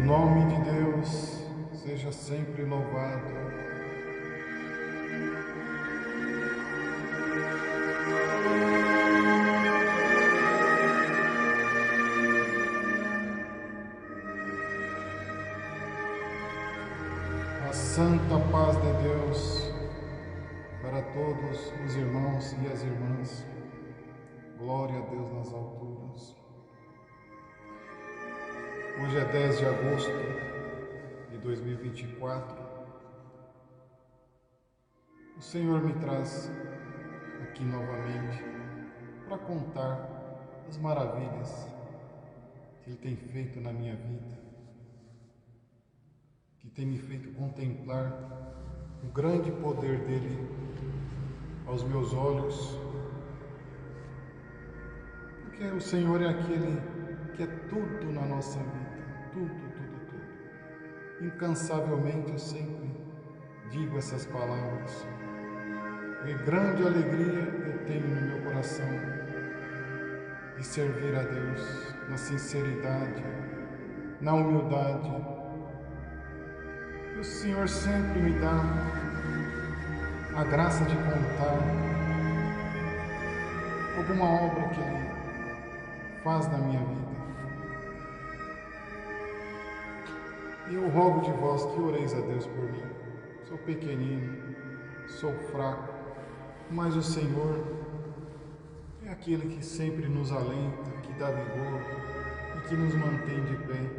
O nome de Deus seja sempre louvado. A santa paz de Deus para todos os irmãos e as irmãs. Glória a Deus nas alturas. Hoje é 10 de agosto de 2024. O Senhor me traz aqui novamente para contar as maravilhas que Ele tem feito na minha vida, que tem me feito contemplar o grande poder dEle aos meus olhos, porque o Senhor é aquele que é tudo na nossa vida, tudo. Incansavelmente eu sempre digo essas palavras, e grande alegria eu tenho no meu coração de servir a Deus na sinceridade, na humildade. E o Senhor sempre me dá a graça de contar alguma obra que Ele faz na minha vida. E eu rogo de vós que oreis a Deus por mim. Sou pequenino, sou fraco, mas o Senhor é aquele que sempre nos alenta, que dá vigor e que nos mantém de pé,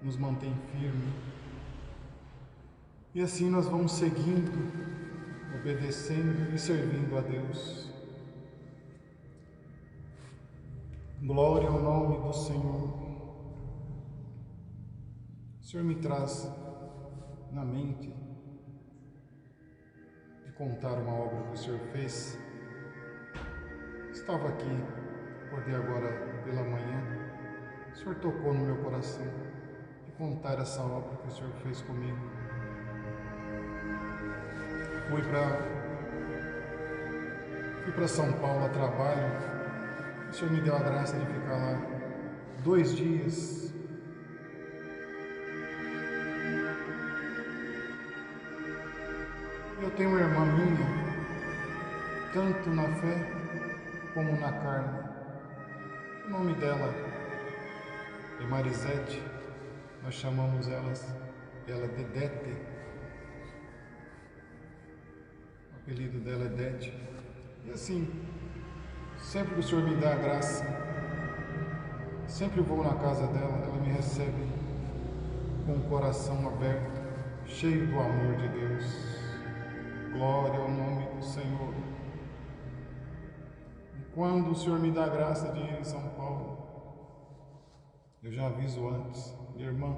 nos mantém firme. E assim nós vamos seguindo, obedecendo e servindo a Deus. Glória ao nome do Senhor. O Senhor me traz na mente de contar uma obra que o Senhor fez. Estava aqui, acordei agora pela manhã, o Senhor tocou no meu coração de contar essa obra que o Senhor fez comigo. Fui para São Paulo a trabalho, o Senhor me deu a graça de ficar lá 2 dias. Eu tenho uma irmã minha, tanto na fé como na carne. O nome dela é Marisete, nós chamamos ela de Dete. O apelido dela é Dete. E assim, sempre que o Senhor me dá a graça, sempre vou na casa dela, ela me recebe com o coração aberto, cheio do amor de Deus. Glória ao nome do Senhor. E quando o Senhor me dá a graça de ir em São Paulo, eu já aviso antes, minha irmã,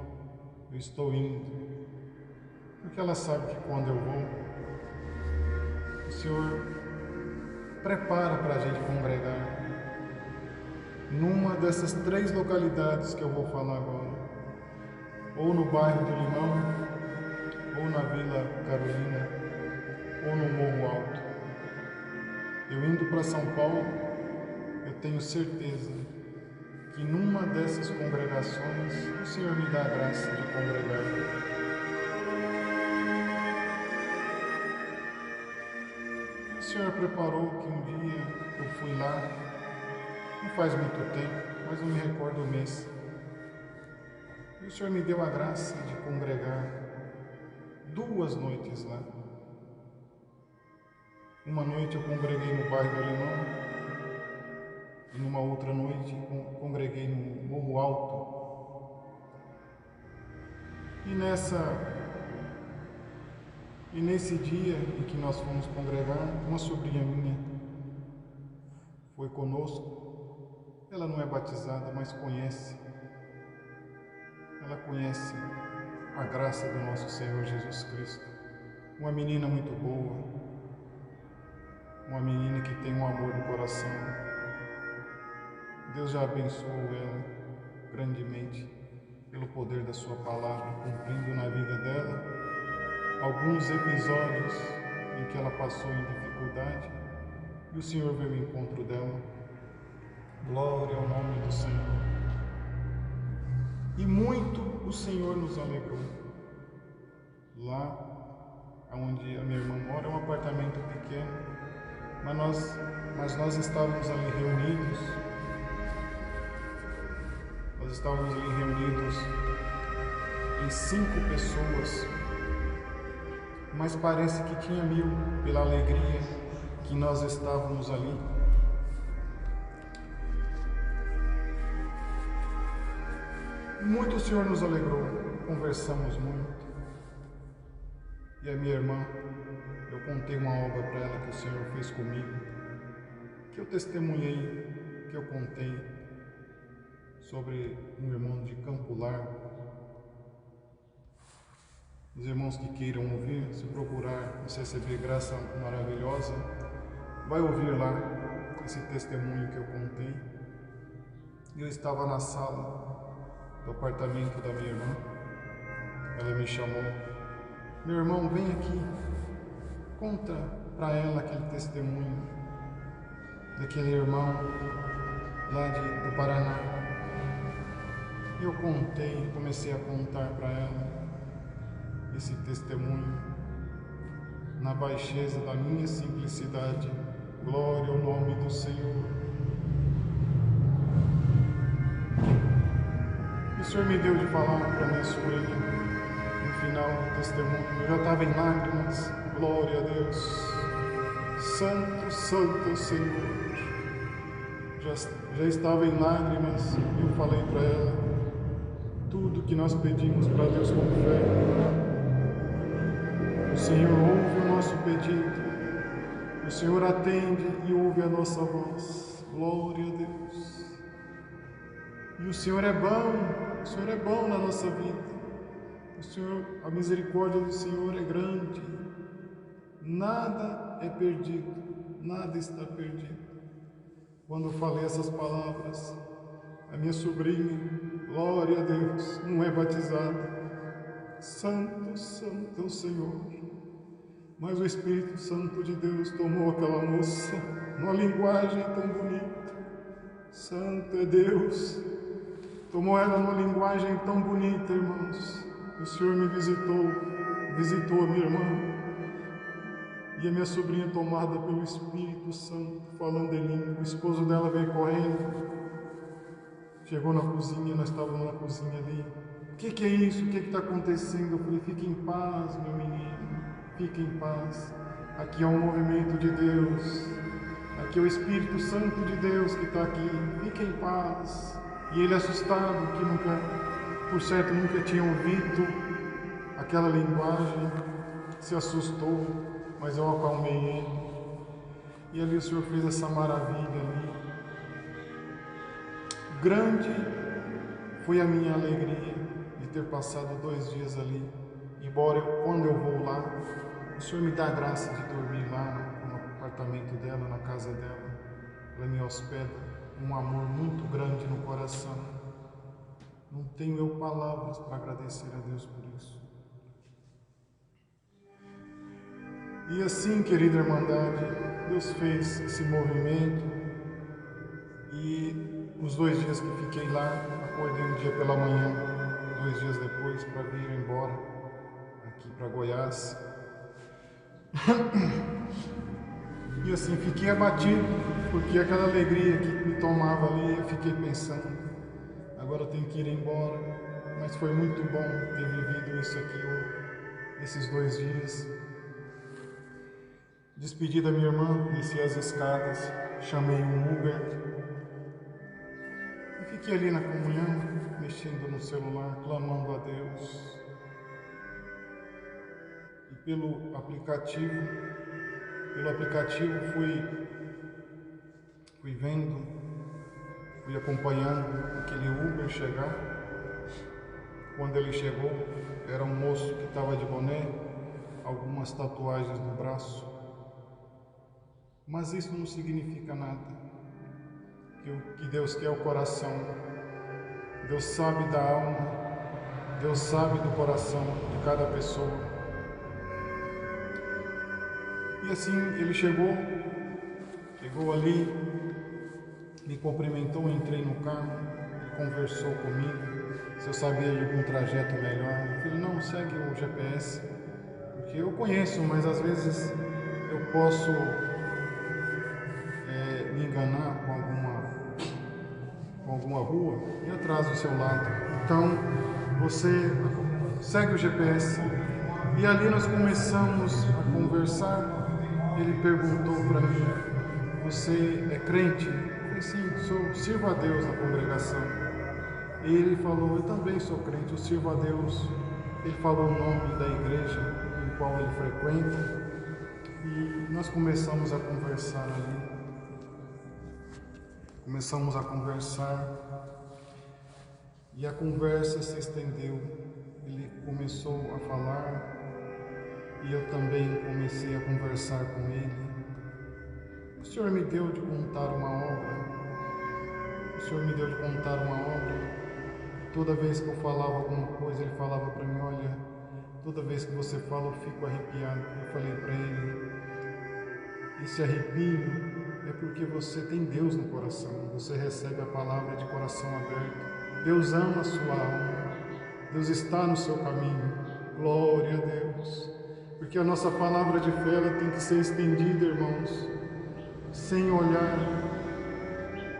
eu estou indo, porque ela sabe que quando eu vou, o Senhor prepara para a gente congregar numa dessas 3 localidades que eu vou falar agora, ou no bairro do Limão, ou na Vila Carolina, ou no Morro Alto. Eu indo para São Paulo, eu tenho certeza que numa dessas congregações o Senhor me dá a graça de congregar. O Senhor preparou que um dia eu fui lá, não faz muito tempo, mas não me recordo o mês. E o Senhor me deu a graça de congregar 2 noites lá. Uma noite eu congreguei no bairro do Limão e numa outra noite congreguei no Morro Alto. E nesse dia em que nós fomos congregar, uma sobrinha minha foi conosco. Ela não é batizada, mas ela conhece a graça do nosso Senhor Jesus Cristo. Uma menina muito boa, uma menina que tem um amor no coração. Deus já abençoou ela grandemente pelo poder da sua palavra, cumprindo na vida dela alguns episódios em que ela passou em dificuldade e o Senhor veio ao encontro dela. Glória ao nome do Senhor. E muito o Senhor nos alegrou. Lá onde a minha irmã mora é um apartamento pequeno, mas nós estávamos ali reunidos. Nós estávamos ali reunidos em 5 pessoas, mas parece que tinha 1000 pela alegria que nós estávamos ali. Muito o Senhor nos alegrou, conversamos muito. E a minha irmã, eu contei uma obra para ela que o Senhor fez comigo, que eu testemunhei, que eu contei sobre um irmão de Campo Largo. Os irmãos que queiram ouvir, se procurar nos receber graça maravilhosa, vai ouvir lá esse testemunho que eu contei. Eu estava na sala do apartamento da minha irmã. Ela me chamou: meu irmão, vem aqui, conta para ela aquele testemunho daquele irmão lá do Paraná. Eu contei, comecei a contar para ela esse testemunho na baixeza da minha simplicidade. Glória ao nome do Senhor. O Senhor me deu de falar para minha sobrinha no final do testemunho. Eu já estava em lágrimas. Glória a Deus. Santo, santo Senhor. Já estava em lágrimas. Eu falei para ela tudo que nós pedimos para Deus com fé. O Senhor ouve o nosso pedido. O Senhor atende e ouve a nossa voz. Glória a Deus. E o Senhor é bom na nossa vida. A misericórdia do Senhor é grande. Nada é perdido, nada está perdido. Quando eu falei essas palavras, a minha sobrinha, glória a Deus, não é batizada. Santo, santo é o Senhor. Mas o Espírito Santo de Deus tomou aquela moça numa linguagem tão bonita. Santo é Deus. Tomou ela numa linguagem tão bonita, irmãos. O Senhor me visitou a minha irmã. E a minha sobrinha, tomada pelo Espírito Santo, falando em língua. O esposo dela veio correndo. Chegou na cozinha, nós estávamos na cozinha ali. O que é isso? O que está acontecendo? Eu falei: fique em paz, meu menino. Fique em paz. Aqui é um movimento de Deus. Aqui é o Espírito Santo de Deus que está aqui. Fique em paz. E ele, assustado, que por certo nunca tinha ouvido aquela linguagem, se assustou, mas eu acalmei ele. E ali o Senhor fez essa maravilha ali. Grande foi a minha alegria de ter passado 2 dias ali. Embora quando eu vou lá, o Senhor me dá a graça de dormir lá no apartamento dela, na casa dela. Ela me hospeda. Um amor muito grande no coração. Não tenho eu palavras para agradecer a Deus por isso. E assim, querida Irmandade, Deus fez esse movimento. E os 2 dias que fiquei lá, acordei um dia pela manhã, 2 dias depois, para vir embora aqui para Goiás. E assim, fiquei abatido, porque aquela alegria que me tomava ali, eu fiquei pensando, agora eu tenho que ir embora. Mas foi muito bom ter vivido isso aqui, esses 2 dias. Despedi da minha irmã, desci as escadas, chamei um Uber e fiquei ali na comunhão, mexendo no celular, clamando a Deus. E pelo aplicativo fui vendo, fui acompanhando aquele Uber chegar. Quando ele chegou, era um moço que estava de boné, algumas tatuagens no braço. Mas isso não significa nada. O que Deus quer é o coração. Deus sabe da alma, Deus sabe do coração de cada pessoa. E assim ele chegou ali, me cumprimentou, entrei no carro, ele conversou comigo, se eu sabia de algum trajeto melhor. Meu filho, não, segue o GPS, porque eu conheço, mas às vezes eu posso me enganar com alguma rua e atrás do seu lado. Então, você segue o GPS. E ali nós começamos a conversar. Ele perguntou para mim: você é crente? Eu falei: sim, sirvo a Deus na congregação. E ele falou: eu também sou crente, eu sirvo a Deus. Ele falou o nome da igreja em qual ele frequenta. E nós começamos a conversar ali. Começamos a conversar. E a conversa se estendeu. Ele começou a falar. E eu também comecei a conversar com ele. O Senhor me deu de contar uma obra. O Senhor me deu de contar uma obra. Toda vez que eu falava alguma coisa, ele falava para mim: olha, toda vez que você fala, eu fico arrepiado. Eu falei para ele: esse arrepio é porque você tem Deus no coração. Você recebe a palavra de coração aberto. Deus ama a sua alma. Deus está no seu caminho. Glória a Deus. Porque a nossa palavra de fé ela tem que ser estendida, irmãos, sem olhar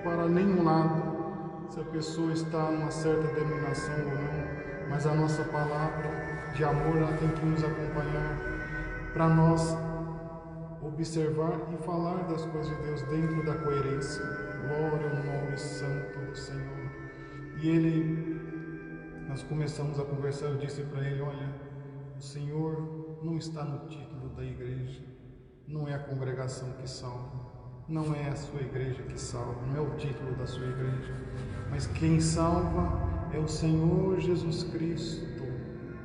para nenhum lado, se a pessoa está numa certa denominação ou não, mas a nossa palavra de amor ela tem que nos acompanhar para nós observar e falar das coisas de Deus dentro da coerência. Glória ao nome santo do Senhor. E nós começamos a conversar. Eu disse para ele: olha, o Senhor não está no título da igreja, não é a congregação que salva, não é a sua igreja que salva, não é o título da sua igreja, mas quem salva é o Senhor Jesus Cristo.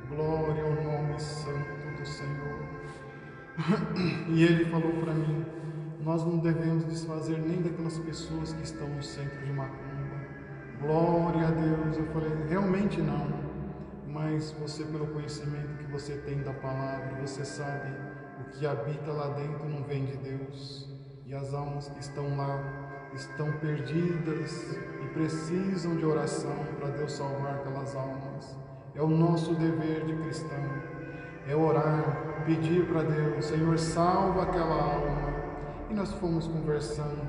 Glória ao nome santo do Senhor. E ele falou para mim: nós não devemos desfazer nem daquelas pessoas que estão no centro de Macumba. Glória a Deus. Eu falei: realmente não. Mas você, pelo conhecimento que você tem da palavra, você sabe o que habita lá dentro não vem de Deus. E as almas que estão lá estão perdidas e precisam de oração para Deus salvar aquelas almas. É o nosso dever de cristão, é orar, pedir para Deus: Senhor, salva aquela alma. E nós fomos conversando,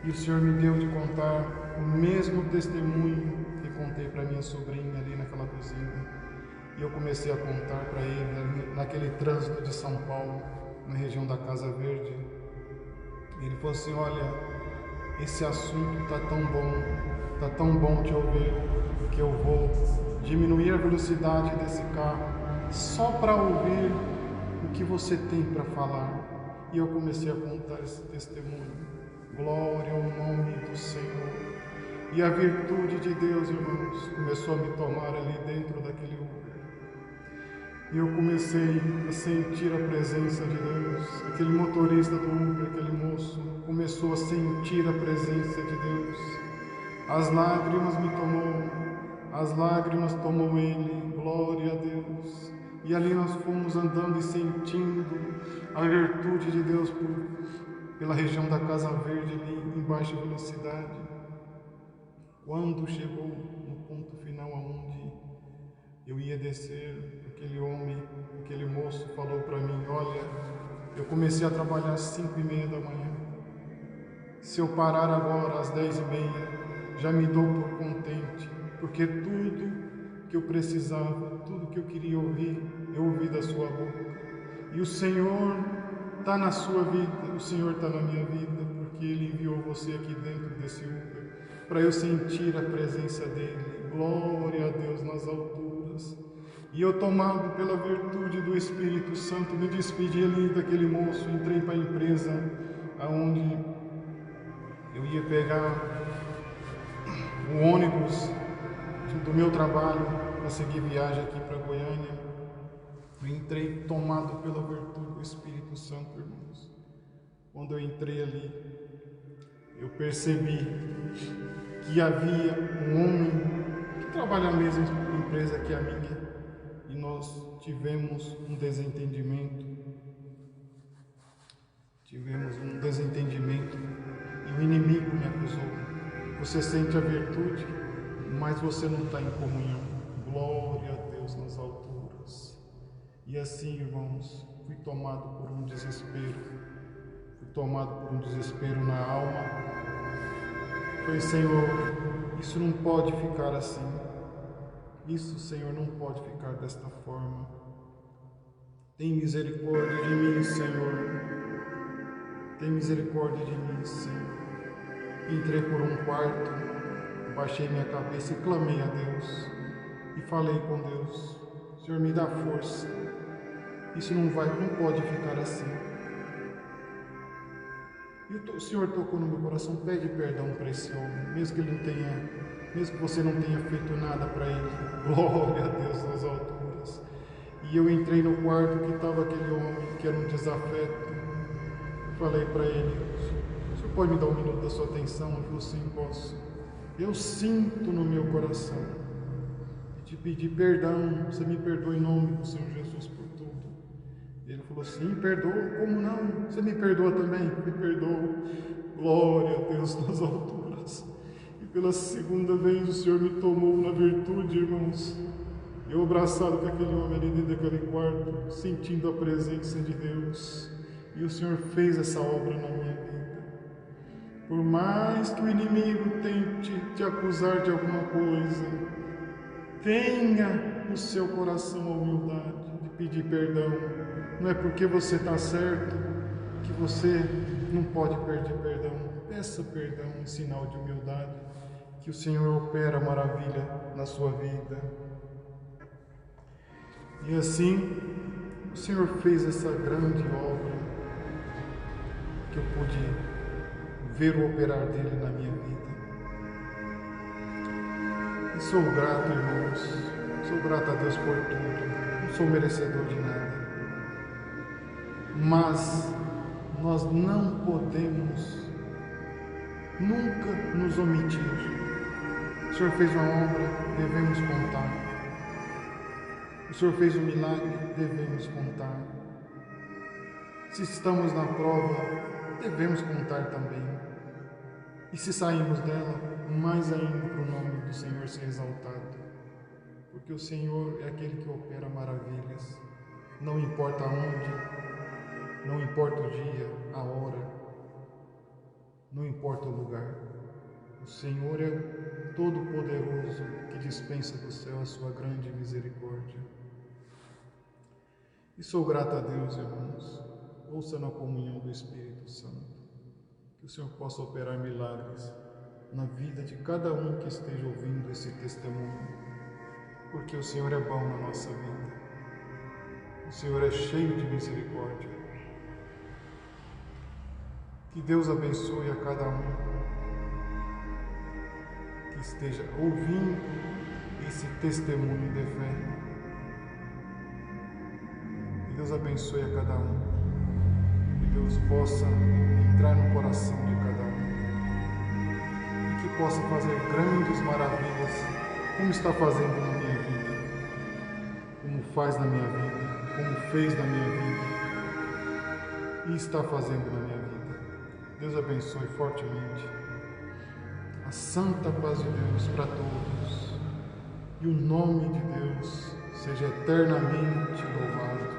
e o Senhor me deu de contar o mesmo testemunho que contei para minha sobrinha ali naquela cozinha. E eu comecei a contar para ele naquele trânsito de São Paulo, na região da Casa Verde. Ele falou assim: olha, esse assunto está tão bom te ouvir, que eu vou diminuir a velocidade desse carro só para ouvir o que você tem para falar. E eu comecei a contar esse testemunho. Glória ao nome do Senhor. E a virtude de Deus, irmãos, começou a me tomar ali dentro daquele Uber. E eu comecei a sentir a presença de Deus. Aquele motorista do Uber, aquele moço, começou a sentir a presença de Deus. As lágrimas me tomou, as lágrimas tomou ele. Glória a Deus. E ali nós fomos andando e sentindo a virtude de Deus pela região da Casa Verde, ali em baixa velocidade. Quando chegou no ponto final aonde eu ia descer, aquele homem, aquele moço falou para mim: olha, eu comecei a trabalhar às 5:30 da manhã. Se eu parar agora às 10:30, já me dou por contente, porque tudo que eu precisava, tudo que eu queria ouvir, eu ouvi da sua boca. E o Senhor está na sua vida, o Senhor está na minha vida, porque Ele enviou você aqui dentro desse Uber, para eu sentir a presença dEle. Glória a Deus nas alturas. E eu, tomado pela virtude do Espírito Santo, me despedi ali daquele moço, entrei para a empresa aonde eu ia pegar o ônibus do meu trabalho para seguir viagem aqui para Goiânia. Eu entrei tomado pela virtude do Espírito Santo, irmãos. Quando eu entrei ali, eu percebi que havia um homem que trabalha na mesma empresa que a minha, e nós tivemos um desentendimento. E o inimigo me acusou. Você sente a virtude? mas você não está em comunhão. Glória a Deus nas alturas. E assim, irmãos, fui tomado por um desespero. Fui tomado por um desespero na alma. Falei, Senhor, isso não pode ficar assim. Isso, Senhor, não pode ficar desta forma. Tem misericórdia de mim, Senhor. Tem misericórdia de mim, Senhor. Entrei por um quarto, baixei minha cabeça e clamei a Deus. E falei com Deus, Senhor, me dá força. Isso não pode ficar assim. E o Senhor tocou no meu coração, pede perdão para esse homem, mesmo que você não tenha feito nada para ele. Glória a Deus nas alturas. E eu entrei no quarto que estava aquele homem, que era um desafeto. Falei para ele, o senhor pode me dar um minuto da sua atenção? Ele falou, sim, posso. Eu sinto no meu coração e te pedir perdão, você me perdoa em nome do Senhor Jesus por tudo. Ele falou, sim, perdoo, como não? Você me perdoa também? Me perdoa. Glória a Deus nas alturas. E pela segunda vez o Senhor me tomou na virtude, irmãos. Eu abraçado com aquele homem ali dentro daquele quarto, sentindo a presença de Deus. E o Senhor fez essa obra na minha vida. Por mais que o inimigo tente te acusar de alguma coisa, tenha no seu coração a humildade de pedir perdão. Não é porque você está certo que você não pode pedir perdão. Peça perdão em sinal de humildade, que o Senhor opera maravilha na sua vida. E assim, o Senhor fez essa grande obra, que eu pude ver o operar dele na minha vida. E sou grato, irmãos, sou grato a Deus por tudo, não sou merecedor de nada. Mas nós não podemos nunca nos omitir. O Senhor fez uma obra, devemos contar. O Senhor fez um milagre, devemos contar. Se estamos na prova, devemos contar também. E se saímos dela, mais ainda para o nome do Senhor ser exaltado. Porque o Senhor é aquele que opera maravilhas. Não importa onde, não importa o dia, a hora, não importa o lugar. O Senhor é todo-poderoso que dispensa do céu a sua grande misericórdia. E sou grato a Deus, irmãos. Ouça na comunhão do Espírito Santo. Que o Senhor possa operar milagres na vida de cada um que esteja ouvindo esse testemunho. Porque o Senhor é bom na nossa vida. O Senhor é cheio de misericórdia. Que Deus abençoe a cada um que esteja ouvindo esse testemunho de fé. Que Deus abençoe a cada um. Que Deus possa entrar no coração de cada um. E que possa fazer grandes maravilhas, como está fazendo na minha vida. Como faz na minha vida. Como fez na minha vida. E está fazendo na minha vida. Deus abençoe fortemente. A santa paz de Deus para todos. E o nome de Deus seja eternamente louvado.